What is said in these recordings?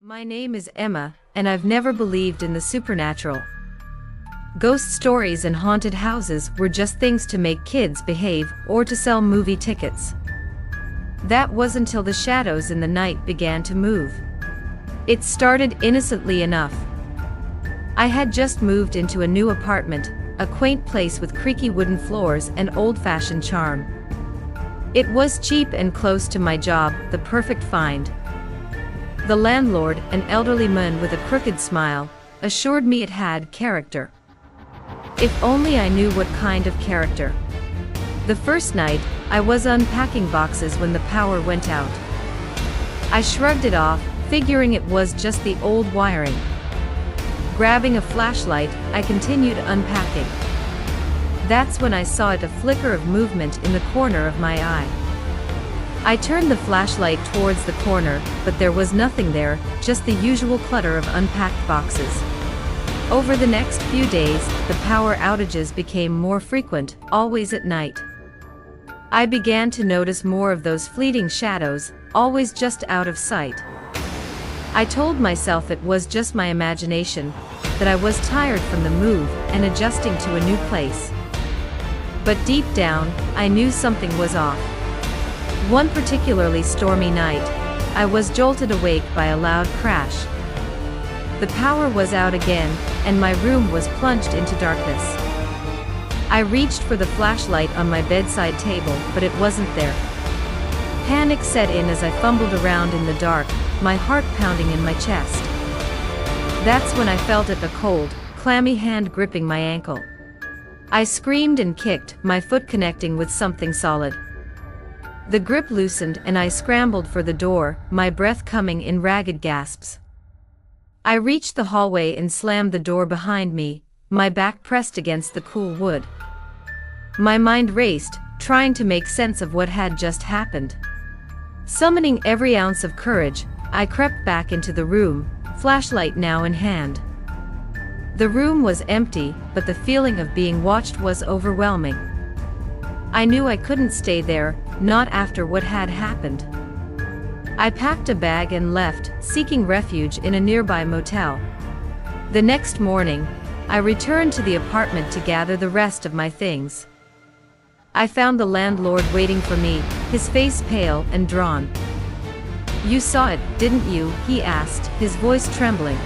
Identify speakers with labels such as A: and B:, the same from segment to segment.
A: My name is Emma, and I've never believed in the supernatural. Ghost stories and haunted houses were just things to make kids behave or to sell movie tickets. That was until the shadows in the night began to move. It started innocently enough. I had just moved into a new apartment, a quaint place with creaky wooden floors and old-fashioned charm. It was cheap and close to my job, the perfect find. The landlord, an elderly man with a crooked smile, assured me it had character. If only I knew what kind of character. The first night, I was unpacking boxes when the power went out. I shrugged it off, figuring it was just the old wiring. Grabbing a flashlight, I continued unpacking. That's when I saw a flicker of movement in the corner of my eye. I turned the flashlight towards the corner, but there was nothing there, just the usual clutter of unpacked boxes. Over the next few days, the power outages became more frequent, always at night. I began to notice more of those fleeting shadows, always just out of sight. I told myself it was just my imagination, that I was tired from the move and adjusting to a new place. But deep down, I knew something was off. One particularly stormy night, I was jolted awake by a loud crash. The power was out again, and my room was plunged into darkness. I reached for the flashlight on my bedside table, but it wasn't there. Panic set in as I fumbled around in the dark, my heart pounding in my chest. That's when I felt a cold, clammy hand gripping my ankle. I screamed and kicked, my foot connecting with something solid. The grip loosened and I scrambled for the door, my breath coming in ragged gasps. I reached the hallway and slammed the door behind me, my back pressed against the cool wood. My mind raced, trying to make sense of what had just happened. Summoning every ounce of courage, I crept back into the room, flashlight now in hand. The room was empty, but the feeling of being watched was overwhelming. I knew I couldn't stay there, not after what had happened. I packed a bag and left, seeking refuge in a nearby motel. The next morning, I returned to the apartment to gather the rest of my things. I found the landlord waiting for me, his face pale and drawn. "You saw it, didn't you?" he asked, his voice trembling.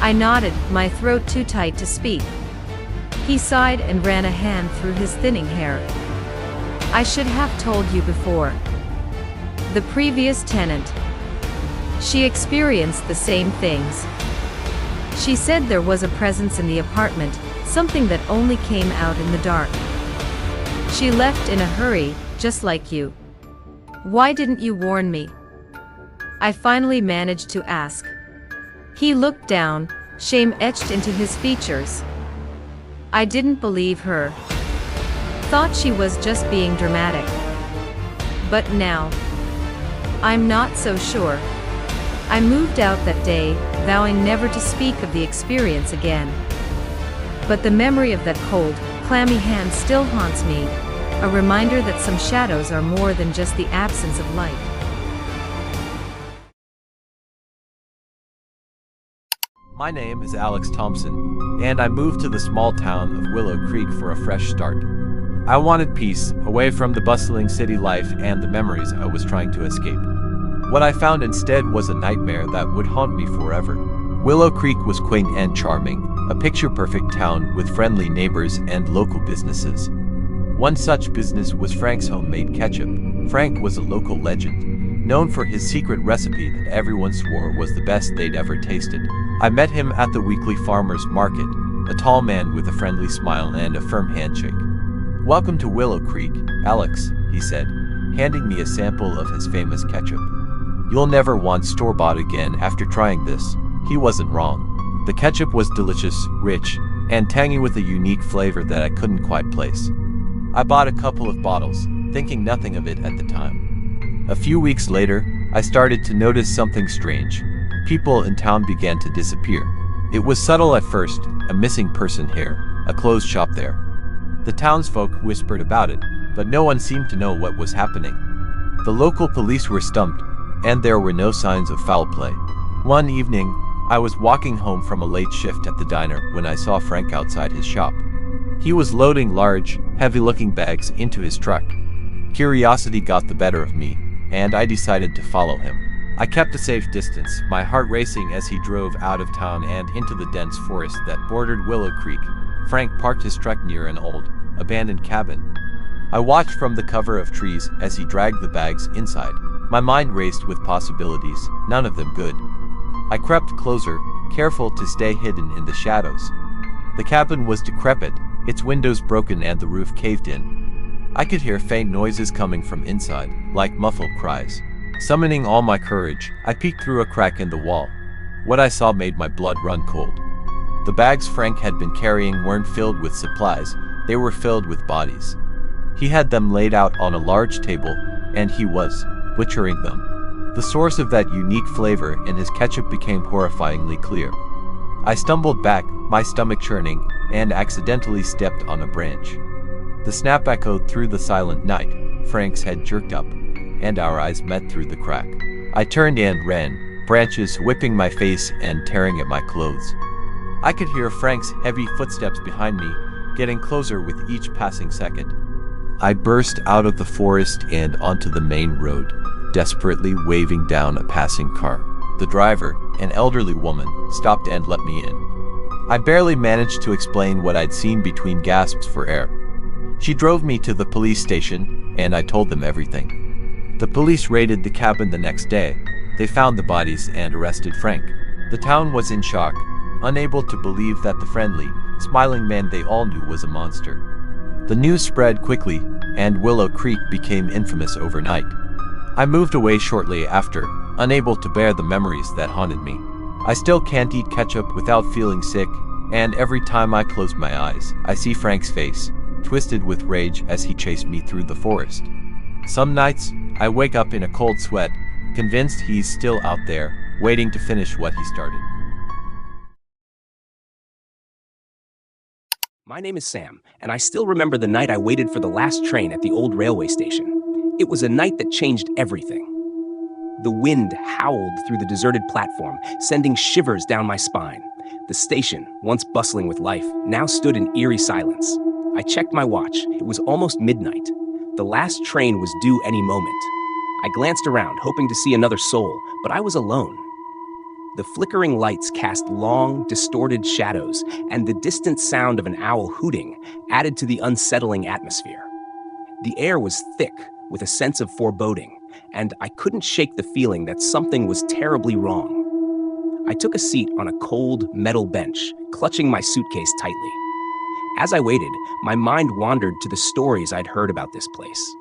A: I nodded, my throat too tight to speak. He sighed and ran a hand through his thinning hair. "I should have told you before. The previous tenant. She experienced the same things. She said there was a presence in the apartment, something that only came out in the dark. She left in a hurry, just like you. Why didn't you warn me?" I finally managed to ask. He looked down, shame etched into his features. I didn't believe her. Thought she was just being dramatic. But now, I'm not so sure. I moved out that day, vowing never to speak of the experience again. But the memory of that cold, clammy hand still haunts me, a reminder that some shadows are more than just the absence of light.
B: My name is Alex Thompson, and I moved to the small town of Willow Creek for a fresh start. I wanted peace, away from the bustling city life and the memories I was trying to escape. What I found instead was a nightmare that would haunt me forever. Willow Creek was quaint and charming, a picture-perfect town with friendly neighbors and local businesses. One such business was Frank's Homemade Ketchup. Frank was a local legend, known for his secret recipe that everyone swore was the best they'd ever tasted. I met him at the weekly farmer's market, a tall man with a friendly smile and a firm handshake. "Welcome to Willow Creek, Alex," he said, handing me a sample of his famous ketchup. "You'll never want store-bought again after trying this." He wasn't wrong. The ketchup was delicious, rich, and tangy with a unique flavor that I couldn't quite place. I bought a couple of bottles, thinking nothing of it at the time. A few weeks later, I started to notice something strange. People in town began to disappear. It was subtle at first, a missing person here, a closed shop there. The townsfolk whispered about it, but no one seemed to know what was happening. The local police were stumped, and there were no signs of foul play. One evening, I was walking home from a late shift at the diner when I saw Frank outside his shop. He was loading large, heavy-looking bags into his truck. Curiosity got the better of me, and I decided to follow him. I kept a safe distance, my heart racing as he drove out of town and into the dense forest that bordered Willow Creek. Frank parked his truck near an old, abandoned cabin. I watched from the cover of trees as he dragged the bags inside. My mind raced with possibilities, none of them good. I crept closer, careful to stay hidden in the shadows. The cabin was decrepit, its windows broken and the roof caved in. I could hear faint noises coming from inside, like muffled cries. Summoning all my courage, I peeked through a crack in the wall. What I saw made my blood run cold. The bags Frank had been carrying weren't filled with supplies, they were filled with bodies. He had them laid out on a large table, and he was butchering them. The source of that unique flavor in his ketchup became horrifyingly clear. I stumbled back, my stomach churning, and accidentally stepped on a branch. The snap echoed through the silent night. Frank's head jerked up, and our eyes met through the crack. I turned and ran, branches whipping my face and tearing at my clothes. I could hear Frank's heavy footsteps behind me, getting closer with each passing second. I burst out of the forest and onto the main road, desperately waving down a passing car. The driver, an elderly woman, stopped and let me in. I barely managed to explain what I'd seen between gasps for air. She drove me to the police station, and I told them everything. The police raided the cabin the next day. They found the bodies and arrested Frank. The town was in shock, unable to believe that the friendly, smiling man they all knew was a monster. The news spread quickly, and Willow Creek became infamous overnight. I moved away shortly after, unable to bear the memories that haunted me. I still can't eat ketchup without feeling sick, and every time I close my eyes, I see Frank's face, twisted with rage as he chased me through the forest. Some nights, I wake up in a cold sweat, convinced he's still out there, waiting to finish what he started.
C: My name is Sam, and I still remember the night I waited for the last train at the old railway station. It was a night that changed everything. The wind howled through the deserted platform, sending shivers down my spine. The station, once bustling with life, now stood in eerie silence. I checked my watch. It was almost midnight. The last train was due any moment. I glanced around, hoping to see another soul, but I was alone. The flickering lights cast long, distorted shadows, and the distant sound of an owl hooting added to the unsettling atmosphere. The air was thick with a sense of foreboding, and I couldn't shake the feeling that something was terribly wrong. I took a seat on a cold, metal bench, clutching my suitcase tightly. As I waited, my mind wandered to the stories I'd heard about this place.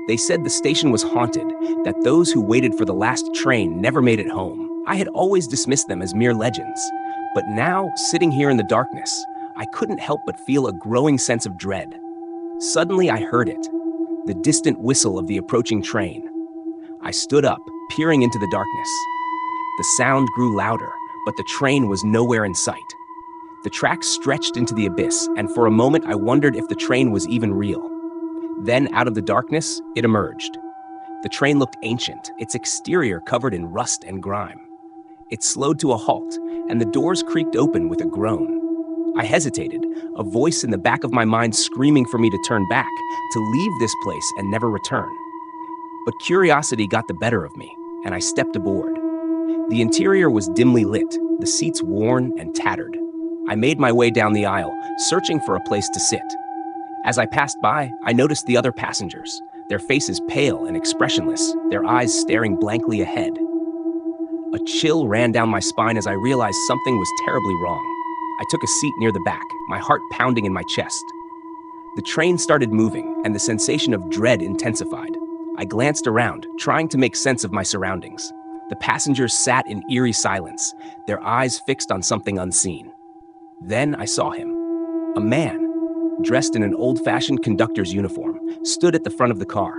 C: They said the station was haunted, that those who waited for the last train never made it home. I had always dismissed them as mere legends, but now, sitting here in the darkness, I couldn't help but feel a growing sense of dread. Suddenly I heard it, the distant whistle of the approaching train. I stood up, peering into the darkness. The sound grew louder, but the train was nowhere in sight. The tracks stretched into the abyss, and for a moment I wondered if the train was even real. Then, out of the darkness, it emerged. The train looked ancient, its exterior covered in rust and grime. It slowed to a halt, and the doors creaked open with a groan. I hesitated, a voice in the back of my mind screaming for me to turn back, to leave this place and never return. But curiosity got the better of me, and I stepped aboard. The interior was dimly lit, the seats worn and tattered. I made my way down the aisle, searching for a place to sit. As I passed by, I noticed the other passengers, their faces pale and expressionless, their eyes staring blankly ahead. A chill ran down my spine as I realized something was terribly wrong. I took a seat near the back, my heart pounding in my chest. The train started moving, and the sensation of dread intensified. I glanced around, trying to make sense of my surroundings. The passengers sat in eerie silence, their eyes fixed on something unseen. Then I saw him. A man, dressed in an old-fashioned conductor's uniform, stood at the front of the car.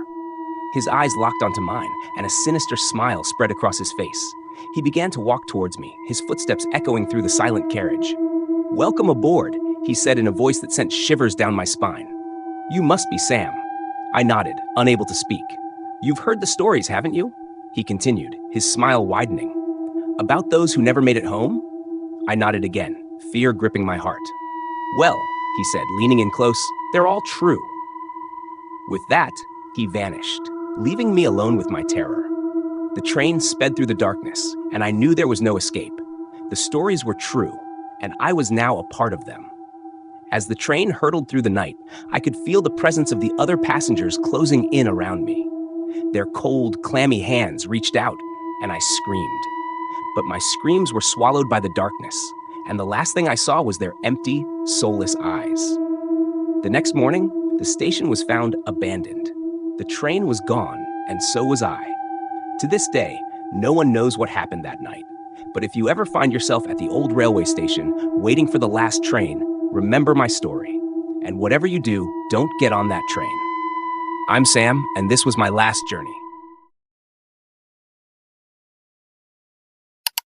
C: His eyes locked onto mine, and a sinister smile spread across his face. He began to walk towards me, his footsteps echoing through the silent carriage. "Welcome aboard," he said in a voice that sent shivers down my spine. "You must be Sam." I nodded, unable to speak. "You've heard the stories, haven't you?" He continued, his smile widening. About those who never made it home? I nodded again, fear gripping my heart. Well, he said, leaning in close, they're all true. With that, he vanished, leaving me alone with my terror. The train sped through the darkness, and I knew there was no escape. The stories were true, and I was now a part of them. As the train hurtled through the night, I could feel the presence of the other passengers closing in around me. Their cold, clammy hands reached out, and I screamed. But my screams were swallowed by the darkness, and the last thing I saw was their empty, soulless eyes. The next morning, the station was found abandoned. The train was gone, and so was I. To this day, no one knows what happened that night. But if you ever find yourself at the old railway station, waiting for the last train, remember my story. And whatever you do, don't get on that train. I'm Sam, and this was my last journey.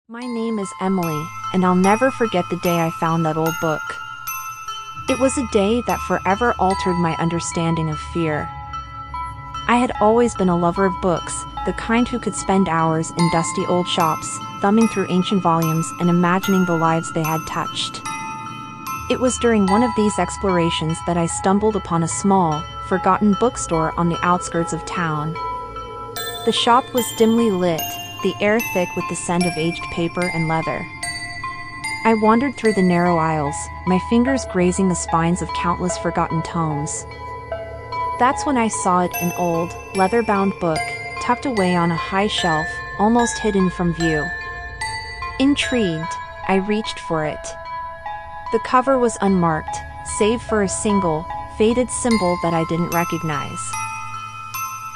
D: My name is Emily, and I'll never forget the day I found that old book. It was a day that forever altered my understanding of fear. I had always been a lover of books, the kind who could spend hours in dusty old shops, thumbing through ancient volumes and imagining the lives they had touched. It was during one of these explorations that I stumbled upon a small, forgotten bookstore on the outskirts of town. The shop was dimly lit, the air thick with the scent of aged paper and leather. I wandered through the narrow aisles, my fingers grazing the spines of countless forgotten tomes. That's when I saw it, an old, leather-bound book, tucked away on a high shelf, almost hidden from view. Intrigued, I reached for it. The cover was unmarked, save for a single, faded symbol that I didn't recognize.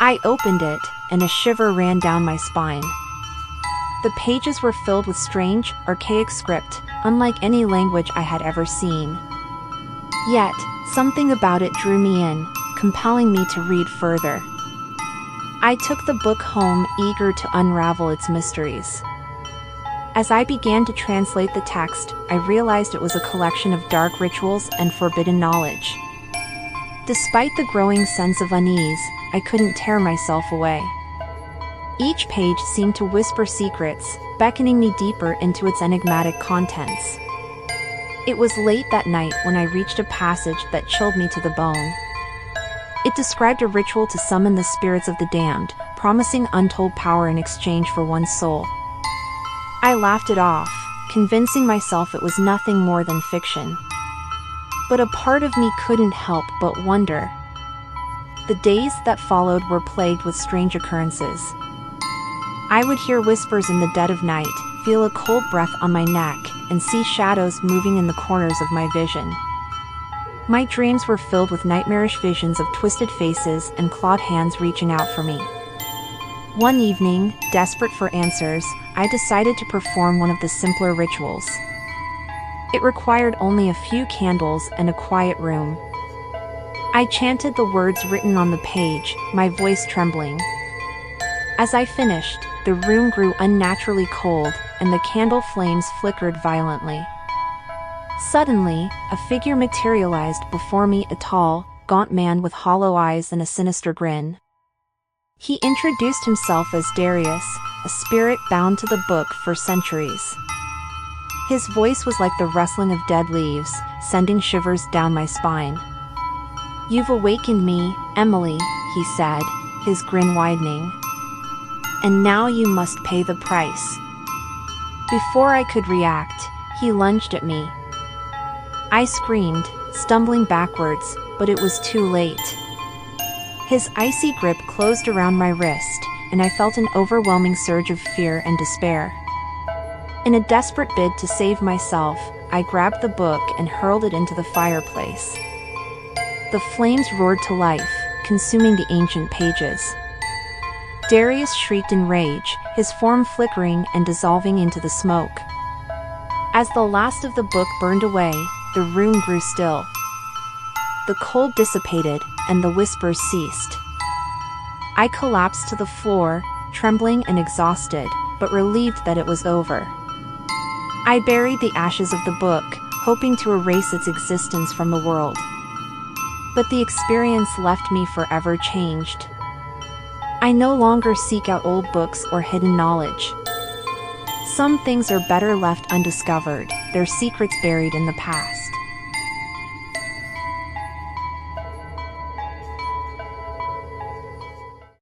D: I opened it, and a shiver ran down my spine. The pages were filled with strange, archaic script, unlike any language I had ever seen. Yet, something about it drew me in, compelling me to read further. I took the book home, eager to unravel its mysteries. As I began to translate the text, I realized it was a collection of dark rituals and forbidden knowledge. Despite the growing sense of unease, I couldn't tear myself away. Each page seemed to whisper secrets, beckoning me deeper into its enigmatic contents. It was late that night when I reached a passage that chilled me to the bone. It described a ritual to summon the spirits of the damned, promising untold power in exchange for one's soul. I laughed it off, convincing myself it was nothing more than fiction. But a part of me couldn't help but wonder. The days that followed were plagued with strange occurrences. I would hear whispers in the dead of night, feel a cold breath on my neck, and see shadows moving in the corners of my vision. My dreams were filled with nightmarish visions of twisted faces and clawed hands reaching out for me. One evening, desperate for answers, I decided to perform one of the simpler rituals. It required only a few candles and a quiet room. I chanted the words written on the page, my voice trembling. As I finished, the room grew unnaturally cold, and the candle flames flickered violently. Suddenly, a figure materialized before me, a tall, gaunt man with hollow eyes and a sinister grin. He introduced himself as Darius, a spirit bound to the book for centuries. His voice was like the rustling of dead leaves, sending shivers down my spine. "You've awakened me, Emily," he said, his grin widening. "And now you must pay the price." Before I could react, he lunged at me. I screamed, stumbling backwards, but it was too late. His icy grip closed around my wrist, and I felt an overwhelming surge of fear and despair. In a desperate bid to save myself, I grabbed the book and hurled it into the fireplace. The flames roared to life, consuming the ancient pages. Darius shrieked in rage, his form flickering and dissolving into the smoke. As the last of the book burned away, the room grew still. The cold dissipated, and the whispers ceased. I collapsed to the floor, trembling and exhausted, but relieved that it was over. I buried the ashes of the book, hoping to erase its existence from the world. But the experience left me forever changed. I no longer seek out old books or hidden knowledge. Some things are better left undiscovered, their secrets buried in the past.